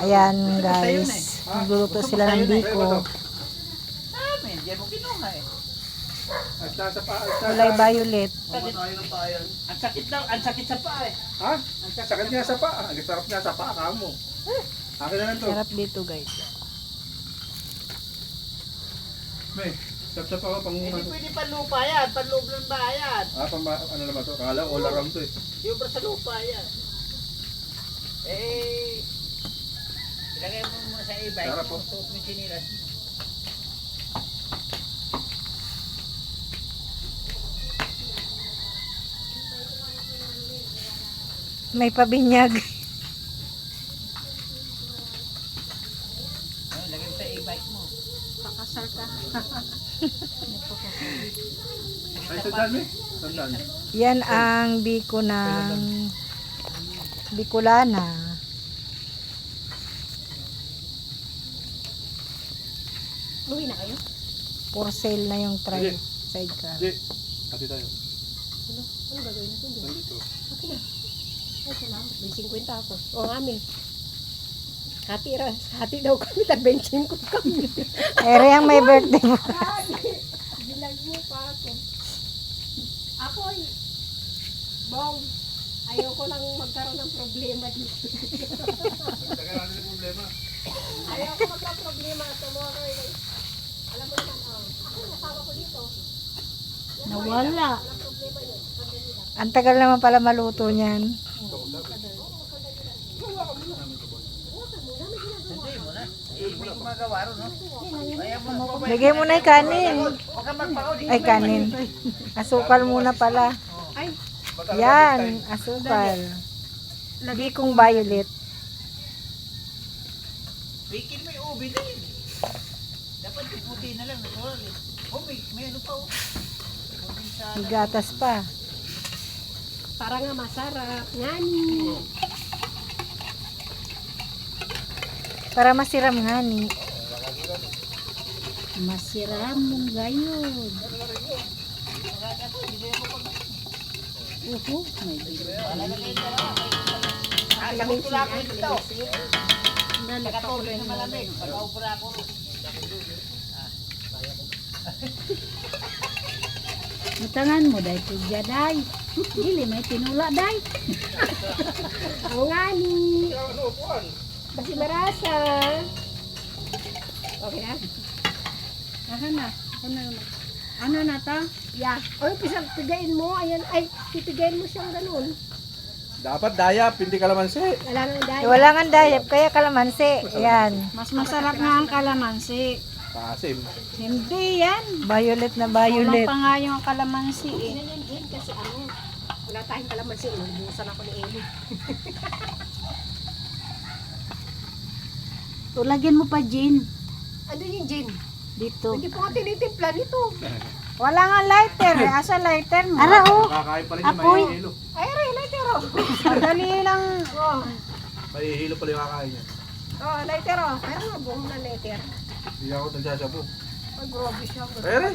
Ayan guys, magluluto sila ng biko. Amin, diyan mo kinuha eh. Kulay violet. Ang sakit sa paa eh. Ha? Sakit niya sa paa. Ang sarap niya sa paa, kamo. Akin na lang to. Sarap dito guys. May, sarap ako pang... Hindi pwede panlupa yan, panloob ng bayan. Ano naman to? Kala all around to eh. Yung sa lupa yan. Eh, ilagay mo muna sa e-bike. Sarap po. Suot mo yung chinilas. May pabinyag. Ilagay mo sa e-bike mo. Pakasal ka. Ay, sandal me? Sandal. Yan ang biko ng Bicolana. Uwi na kayo? For sale na yung Sige. sidecar. Hindi. Hati tayo. Ano gagawin natin doon? Nandito. Okay na. Ay, salamat. May 50 ako. O, amin. Hati daw kami. Tag-benching ko kami. Ere ang may birthday mo. Bilag mo pa ako. Ako ay, Bong, ayoko lang magkaroon ng problema dito. Tagal natin yung problema. Ayoko magka-problema. Tomorrow, alam mo naman, ako nasawa ko dito. Nawala. Walang problema yun. Pagdali lang. Ang tagal naman pala maluto niyan. Hindi mo na. Eh, may gumagawa ron, no? Kaya mo, Bigay mo na yung kanin. huwag ka magpakaw. Ay, kanin. Asukal muna pala. Ay, Yan, asukal. Bikong violet. Bikin mo yung ubi din. Dapat yung puti na lang. Natural eh. Oh, may ano pa oh. Probinsya. May gatas pa. para nga masarap. Ngani. Para masiram nga ni. Masiram mong gayod. May bilo. Sagot ko lang ito daw. Dali pa ko rin. Malamig. Pag-aubra ko. Mutangan mo day tugya day. Dili may tinula day. Ang ngani. Basi marasa. Okay na? Aha na. Ano na ta? Ya. Ay, pisang pigain mo. Ayan. Ay, pipigain mo siyang ganun. Dapat dayap, hindi kalamansi. Wala nang dahil. Wala nga dayap, kaya kalamansi. Yan. Mas masarap nga ang kalamansi. Pasim. Hindi yan. Violet na Kulang violet. pa nga yung kalamansi eh. Yan kasi ano. Wala tayong kalamansi. Inubusan ako ni Eli. Lagyan mo pa gin Ano yung gin? dito. Hindi po nga tinitimpla nito. Wala nga lighter eh. Asa lighter mo? Ara oh. Kakain pa rin Apoy. may hilo. Ay, aray, lightero. Madali lang. Oh, May hilo pala yung kakain niya. oh, lightero. Pero nga buong na lighter. Hindi ako nagsasabu. Ay, grabe siya. Ere!